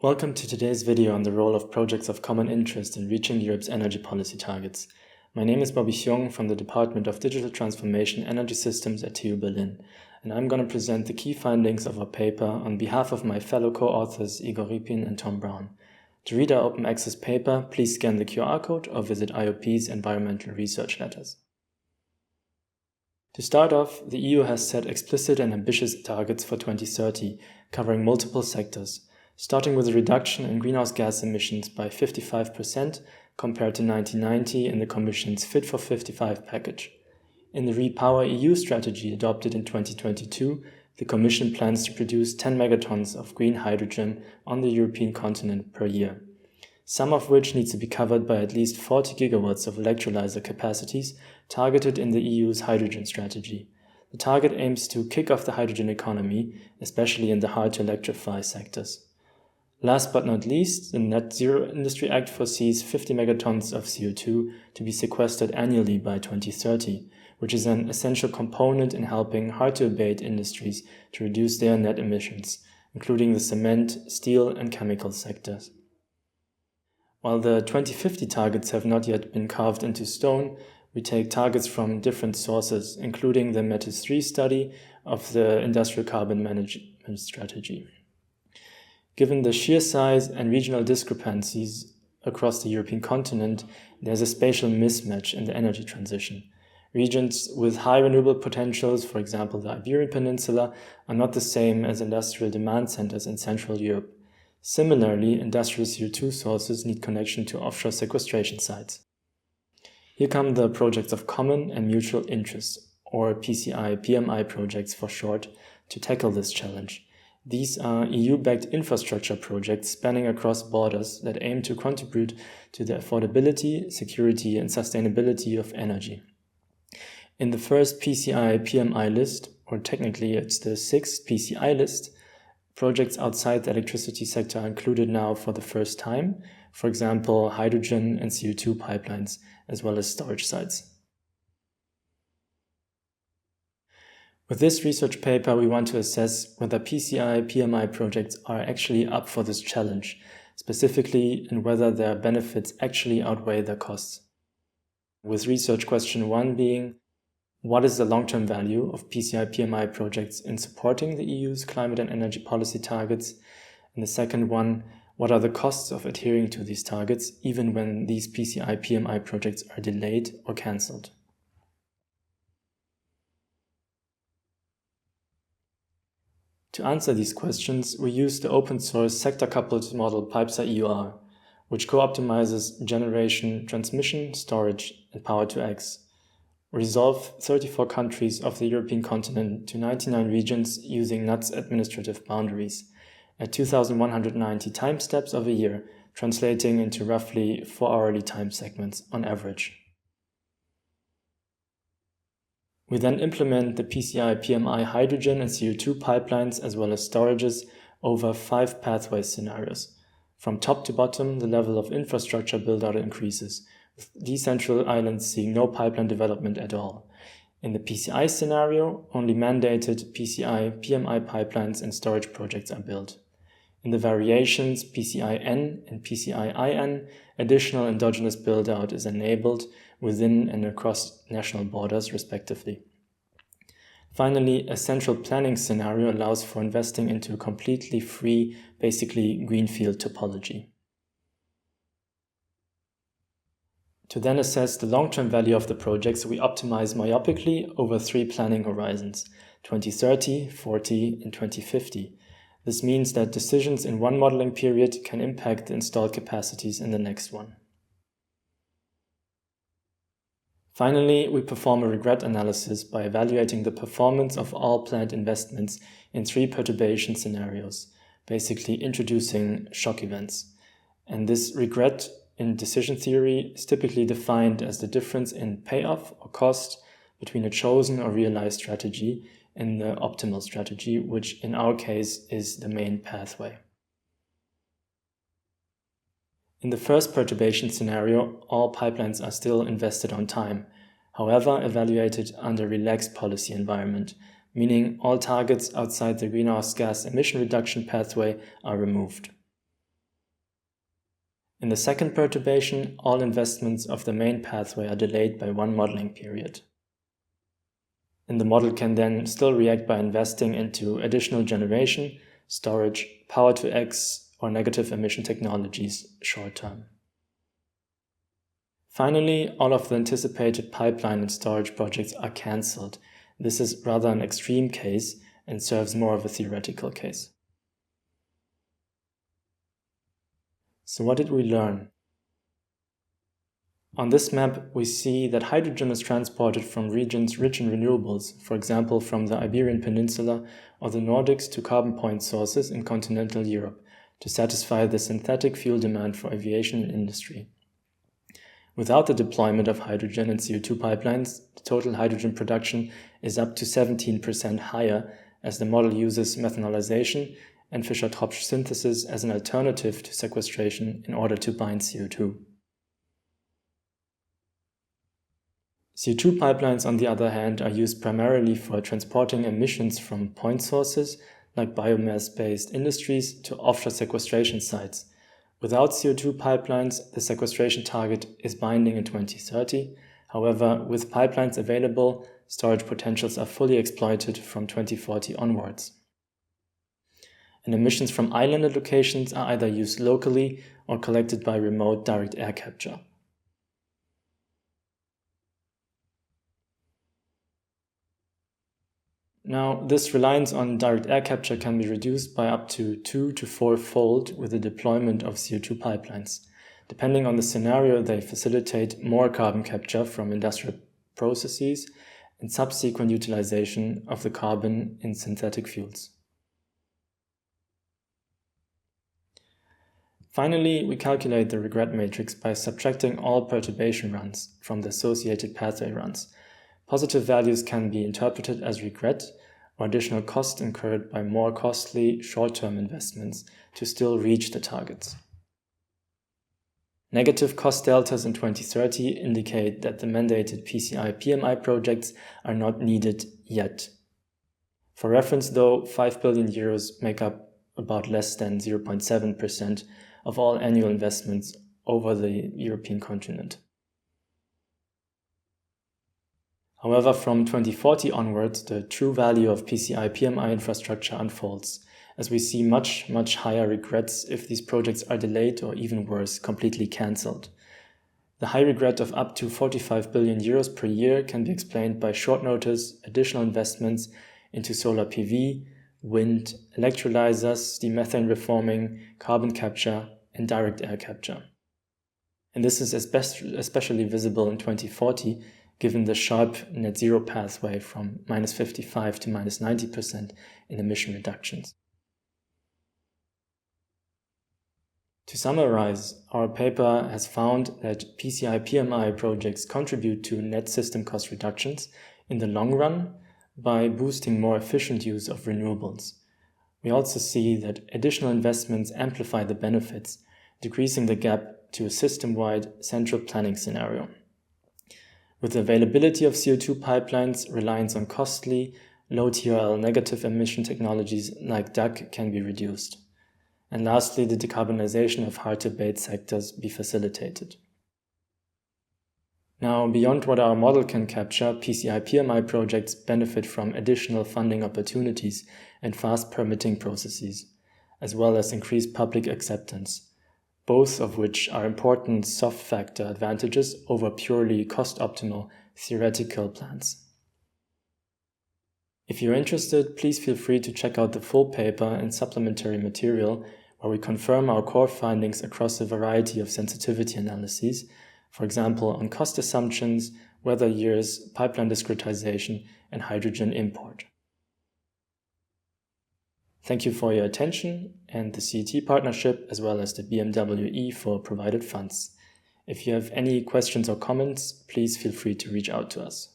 Welcome to today's video on the role of projects of common interest in reaching Europe's energy policy targets. My name is Bobby Hyung from the Department of Digital Transformation Energy Systems at TU Berlin, and I'm going to present the key findings of our paper on behalf of my fellow co-authors Igor Rypin and Tom Brown. To read our open access paper, please scan the QR code or visit IOP's environmental research letters. To start off, the EU has set explicit and ambitious targets for 2030, covering multiple sectors, starting with a reduction in greenhouse gas emissions by 55% compared to 1990 in the Commission's Fit for 55 package. In the REPowerEU strategy adopted in 2022, the Commission plans to produce 10 megatons of green hydrogen on the European continent per year, some of which needs to be covered by at least 40 gigawatts of electrolyzer capacities targeted in the EU's hydrogen strategy. The target aims to kick off the hydrogen economy, especially in the hard-to-electrify sectors. Last but not least, the Net Zero Industry Act foresees 50 megatons of CO2 to be sequestered annually by 2030, which is an essential component in helping hard-to-abate industries to reduce their net emissions, including the cement, steel, and chemical sectors. While the 2050 targets have not yet been carved into stone, we take targets from different sources, including the METIS 3 study of the Industrial Carbon Management Strategy. Given the sheer size and regional discrepancies across the European continent, there's a spatial mismatch in the energy transition. Regions with high renewable potentials, for example the Iberian Peninsula, are not the same as industrial demand centers in Central Europe. Similarly, industrial CO2 sources need connection to offshore sequestration sites. Here come the projects of common and mutual interest, or PCI-PMI projects for short, to tackle this challenge. These are EU-backed infrastructure projects spanning across borders that aim to contribute to the affordability, security, and sustainability of energy. In the first PCI-PMI list, or technically it's the sixth PCI list, projects outside the electricity sector are included now for the first time, for example, hydrogen and CO2 pipelines, as well as storage sites. With this research paper, we want to assess whether PCI-PMI projects are actually up for this challenge, specifically in whether their benefits actually outweigh their costs. With research question 1 being, what is the long-term value of PCI-PMI projects in supporting the EU's climate and energy policy targets? And the second one, what are the costs of adhering to these targets, even when these PCI-PMI projects are delayed or cancelled? To answer these questions, we use the open-source sector-coupled model PIPESA-EUR, which co-optimizes generation, transmission, storage, and power-to-X. We resolve 34 countries of the European continent to 99 regions using NUTS administrative boundaries at 2,190 time steps of a year, translating into roughly 4 hourly time segments on average. We then implement the PCI-PMI hydrogen and CO2 pipelines as well as storages over 5 pathway scenarios. From top to bottom, the level of infrastructure build-out increases, with decentral islands seeing no pipeline development at all. In the PCI scenario, only mandated PCI-PMI pipelines and storage projects are built. In the variations PCI-N and PCI-IN, additional endogenous build-out is enabled within and across national borders, respectively. Finally, a central planning scenario allows for investing into a completely free, basically greenfield topology. To then assess the long-term value of the projects, we optimize myopically over 3 planning horizons, 2030, 40, and 2050. This means that decisions in one modeling period can impact the installed capacities in the next one. Finally, we perform a regret analysis by evaluating the performance of all planned investments in 3 perturbation scenarios, basically introducing shock events. And this regret in decision theory is typically defined as the difference in payoff or cost between a chosen or realized strategy and the optimal strategy, which in our case is the main pathway. In the first perturbation scenario, all pipelines are still invested on time, however evaluated under a relaxed policy environment, meaning all targets outside the greenhouse gas emission reduction pathway are removed. In the second perturbation, all investments of the main pathway are delayed by one modeling period. And the model can then still react by investing into additional generation, storage, Power-to-X, or negative emission technologies short term. Finally, all of the anticipated pipeline and storage projects are cancelled. This is rather an extreme case and serves more of a theoretical case. So what did we learn? On this map, we see that hydrogen is transported from regions rich in renewables, for example from the Iberian Peninsula or the Nordics to carbon point sources in continental Europe to satisfy the synthetic fuel demand for aviation and industry. Without the deployment of hydrogen and CO2 pipelines, the total hydrogen production is up to 17% higher, as the model uses methanolization and Fischer-Tropsch synthesis as an alternative to sequestration in order to bind CO2. CO2 pipelines, on the other hand, are used primarily for transporting emissions from point sources, like biomass-based industries, to offshore sequestration sites. Without CO2 pipelines, the sequestration target is binding in 2030. However, with pipelines available, storage potentials are fully exploited from 2040 onwards. And emissions from islanded locations are either used locally or collected by remote direct air capture. Now, this reliance on direct air capture can be reduced by up to 2 to 4-fold with the deployment of CO2 pipelines. Depending on the scenario, they facilitate more carbon capture from industrial processes and subsequent utilization of the carbon in synthetic fuels. Finally, we calculate the regret matrix by subtracting all perturbation runs from the associated pathway runs. Positive values can be interpreted as regret or additional cost incurred by more costly short-term investments to still reach the targets. Negative cost deltas in 2030 indicate that the mandated PCI-PMI projects are not needed yet. For reference though, 5 billion euros make up about less than 0.7% of all annual investments over the European continent. However, from 2040 onwards, the true value of PCI-PMI infrastructure unfolds, as we see much higher regrets if these projects are delayed or even worse, completely cancelled. The high regret of up to 45 billion euros per year can be explained by short notice additional investments into solar PV, wind, electrolyzers, demethane reforming, carbon capture, and direct air capture. And this is especially visible in 2040, given the sharp net zero pathway from -55% to -90% in emission reductions. To summarize, our paper has found that PCI-PMI projects contribute to net system cost reductions in the long run by boosting more efficient use of renewables. We also see that additional investments amplify the benefits, decreasing the gap to a system-wide central planning scenario. With the availability of CO2 pipelines, reliance on costly, low TRL negative emission technologies like DAC can be reduced. And lastly, the decarbonization of hard-to-abate sectors be facilitated. Now, beyond what our model can capture, PCI-PMI projects benefit from additional funding opportunities and fast permitting processes, as well as increased public acceptance, both of which are important soft factor advantages over purely cost-optimal theoretical plans. If you're interested, please feel free to check out the full paper and supplementary material where we confirm our core findings across a variety of sensitivity analyses, for example on cost assumptions, weather years, pipeline discretization, and hydrogen import. Thank you for your attention and the CET partnership as well as the BMWE for provided funds. If you have any questions or comments, please feel free to reach out to us.